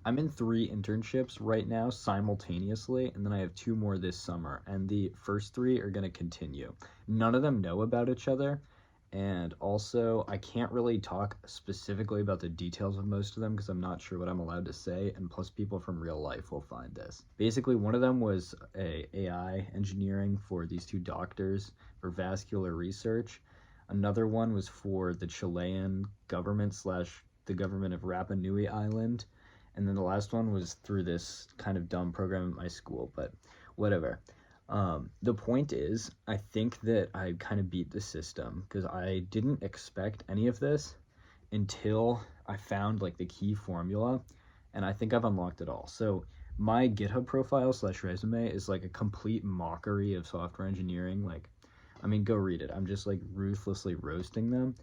I'm in 3 internships right now simultaneously, and then I have 2 more this summer, and the first 3 are going to continue. None of them know about each other, and also I can't really talk specifically about the details of most of them because I'm not sure what I'm allowed to say, and plus people from real life will find this. Basically, one of them was a AI engineering for these 2 doctors for vascular research. Another one was for the Chilean government slash the government of Rapa Nui Island. And then the last one was through this kind of dumb program at my school, but whatever. The point is, I think that I kind of beat the system because I didn't expect any of this until I found like the key formula, and I think I've unlocked it all. So my GitHub profile slash resume is like a complete mockery of software engineering. Like, I mean, go read it. I'm just like ruthlessly roasting them.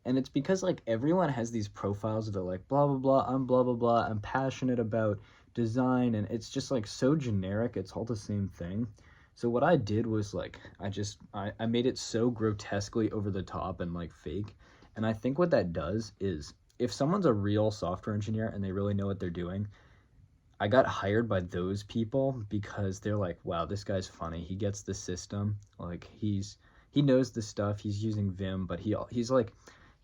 And it's because like everyone has these profiles that are like blah blah blah, I'm passionate about design, and it's just like so generic, it's all the same thing. So what I did was like I made it so grotesquely over the top and like fake. And I think what that does is if someone's a real software engineer and they really know what they're doing, I got hired by those people because they're like, wow, this guy's funny, he gets the system, like he knows the stuff, he's using Vim, but he's like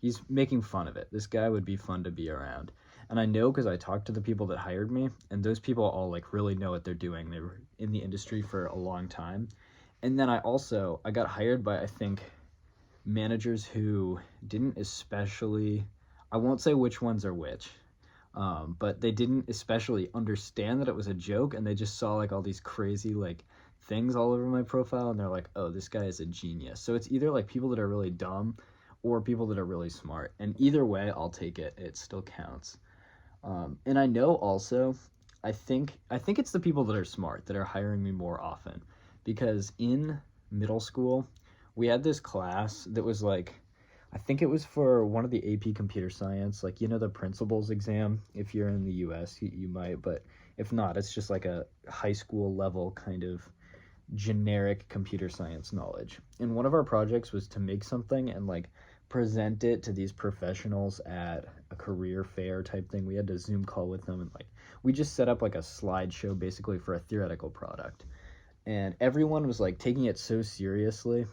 he's making fun of it. This guy would be fun to be around. And I know because I talked to the people that hired me, and those people all like really know what they're doing. They were in the industry for a long time. And then I got hired by, I think, managers who didn't especially, I won't say which ones are which, but they didn't especially understand that it was a joke, and they just saw like all these crazy like things all over my profile, and they're like, oh, this guy is a genius. So it's either like people that are really dumb or people that are really smart, and either way I'll take it. It still counts. And I know also I think it's the people that are smart that are hiring me more often, because in middle school we had this class that was like, I think it was for one of the AP computer science, like, you know, the principals exam. If you're in the US, you might, but if not, it's just like a high school level kind of generic computer science knowledge. And one of our projects was to make something and like present it to these professionals at a career fair type thing. We had to Zoom call with them, and like we just set up like a slideshow basically for a theoretical product. And everyone was like taking it so seriously.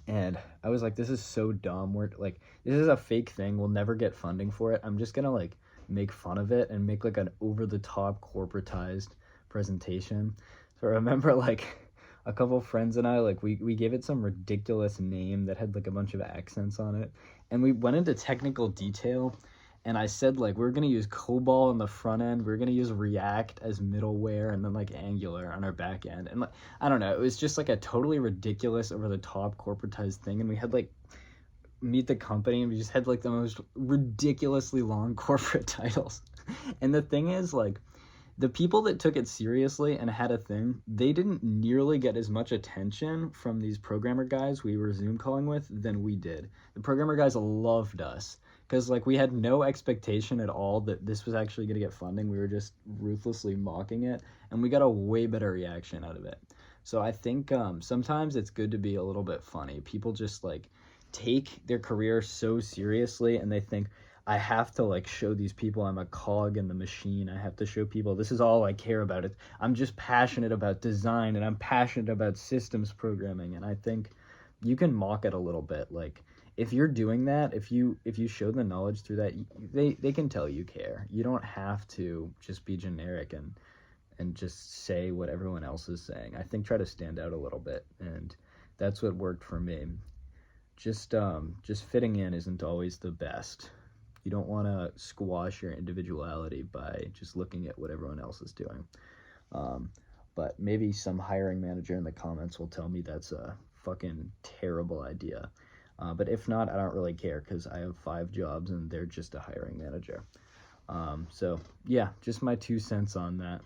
And I was like, this is so dumb. We're like, this is a fake thing. We'll never get funding for it. I'm just gonna like make fun of it and make like an over the top corporatized presentation. So I remember like a couple friends and I, like, we gave it some ridiculous name that had like a bunch of accents on it, and we went into technical detail, and I said like we're gonna use COBOL on the front end, we're gonna use React as middleware, and then like Angular on our back end. And like, I don't know, it was just like a totally ridiculous over the top corporatized thing. And we had like meet the company, and we just had like the most ridiculously long corporate titles. And the thing is, like, the people that took it seriously and had a thing, they didn't nearly get as much attention from these programmer guys we were Zoom calling with than we did. The programmer guys loved us because like we had no expectation at all that this was actually going to get funding. We were just ruthlessly mocking it, and we got a way better reaction out of it. So I think sometimes it's good to be a little bit funny. People just like take their career so seriously, and they think, I have to like show these people I'm a cog in the machine. I have to show people this is all I care about. I'm just passionate about design, and I'm passionate about systems programming. And I think you can mock it a little bit. Like, if you're doing that, if you show the knowledge through that, they can tell you care. You don't have to just be generic and just say what everyone else is saying. I think try to stand out a little bit, and that's what worked for me. Just fitting in isn't always the best. You don't want to squash your individuality by just looking at what everyone else is doing. But maybe some hiring manager in the comments will tell me that's a fucking terrible idea. But if not, I don't really care because I have 5 jobs and they're just a hiring manager. So yeah, just my 2 cents on that.